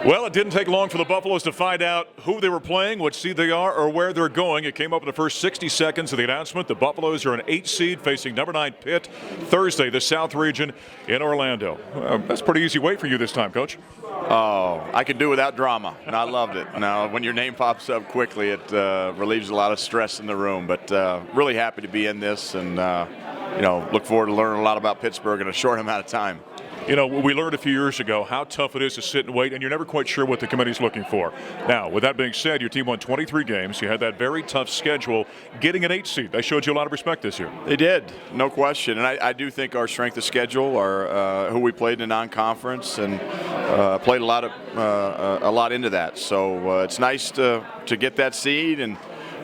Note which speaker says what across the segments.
Speaker 1: Well, it didn't take long for the Buffaloes to find out who they were playing, what seed they are, or where they're going. It came up in the first 60 seconds of the announcement. The Buffaloes are an 8 seed facing number 9 Pitt Thursday, the South Region in Orlando. That's a pretty easy wait for you this time, Coach.
Speaker 2: Oh, I could do without drama, and I loved it. Now, when your name pops up quickly, it relieves a lot of stress in the room. But really happy to be in this, and look forward to learning a lot about Pittsburgh in a short amount of time.
Speaker 1: You know, we learned a few years ago how tough it is to sit and wait, and you're never quite sure what the committee's looking for. Now, with that being said, your team won 23 games. You had that very tough schedule. Getting an 8 seed, they showed you a lot of respect this year.
Speaker 2: They did, no question. And I do think our strength of schedule, our who we played in the non-conference, and played a lot into that. So it's nice to get that seed, and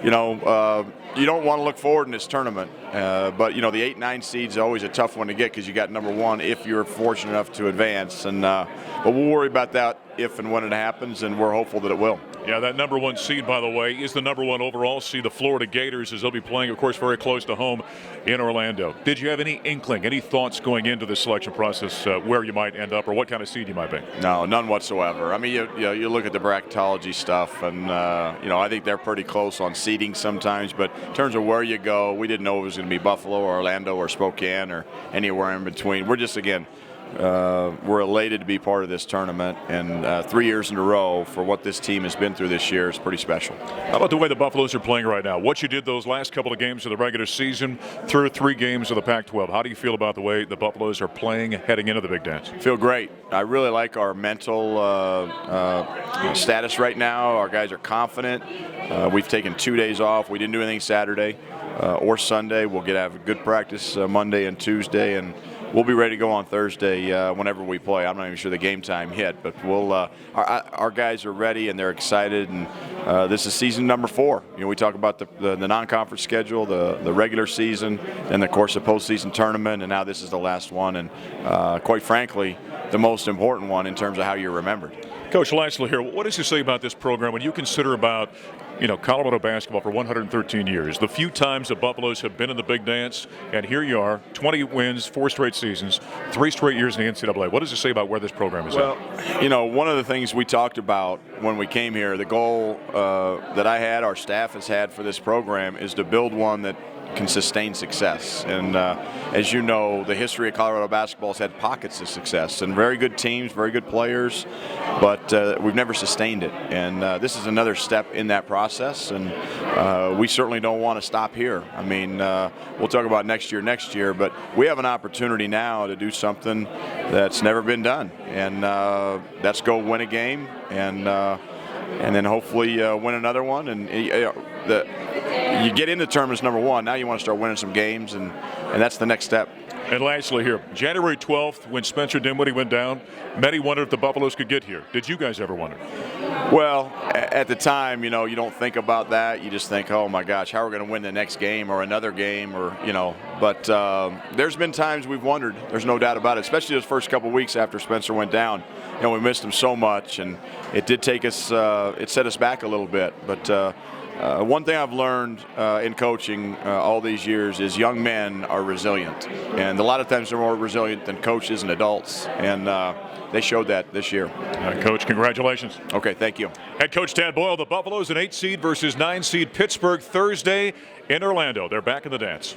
Speaker 2: you don't want to look forward in this tournament. But, the 8-9 seed's always a tough one to get because you got number 1 if you're fortunate enough to advance. But we'll worry about that if and when it happens, and we're hopeful that it will.
Speaker 1: Yeah, that number 1 seed, by the way, is the number 1 overall seed, the Florida Gators, as they'll be playing, of course, very close to home in Orlando. Did you have any inkling, any thoughts going into the selection process where you might end up or what kind of seed you might be?
Speaker 2: No, none whatsoever. I mean, you look at the bracketology stuff, and, I think they're pretty close on seeding sometimes. But in terms of where you go, we didn't know it was going to be Buffalo or Orlando or Spokane or anywhere in between. We're just, again, we're elated to be part of this tournament, and 3 years in a row for what this team has been through this year is pretty special.
Speaker 1: How about the way the Buffaloes are playing right now? What you did those last couple of games of the regular season through 3 games of the Pac-12. How do you feel about the way the Buffaloes are playing heading into the big dance?
Speaker 2: Feel great. I really like our mental status right now. Our guys are confident. We've taken 2 days off. We didn't do anything Saturday or Sunday. We'll have a good practice Monday and Tuesday, and we'll be ready to go on Thursday whenever we play. I'm not even sure the game time hit, but our guys are ready and they're excited. And this is season number 4. We talk about the non-conference schedule, the regular season, and of course the postseason tournament, and now this is the last one, and quite frankly, the most important one in terms of how you're remembered.
Speaker 1: Coach, lastly here, what does it say about this program when you consider about Colorado basketball for 113 years, the few times the Buffaloes have been in the big dance, and here you are, 20 wins, 4 straight seasons, 3 straight years in the NCAA. What does it say about where this program is at?
Speaker 2: Well, one of the things we talked about when we came here, the goal that I had, our staff has had for this program, is to build one that can sustain success. And as you know, the history of Colorado basketball has had pockets of success and very good teams, very good players, but we've never sustained it. And this is another step in that process, and we certainly don't want to stop here. I mean, we'll talk about next year, but we have an opportunity now to do something that's never been done, and that's go win a game, and then hopefully win another one. And you get into tournaments number 1. Now you want to start winning some games, and that's the next step.
Speaker 1: And lastly here, January 12th, when Spencer Dinwiddie went down, many wondered if the Buffaloes could get here. Did you guys ever wonder?
Speaker 2: Well, at the time, you don't think about that. You just think, oh my gosh, how are we going to win the next game or another game, or But there's been times we've wondered. There's no doubt about it, especially those first couple of weeks after Spencer went down. We missed him so much, and it did take us. It set us back a little bit, but. One thing I've learned in coaching all these years is young men are resilient, and a lot of times they're more resilient than coaches and adults, and they showed that this year.
Speaker 1: Coach, congratulations.
Speaker 2: Okay, thank you.
Speaker 1: Head coach Tad Boyle, the Buffaloes, an 8 seed versus 9 seed Pittsburgh Thursday in Orlando. They're back in the dance.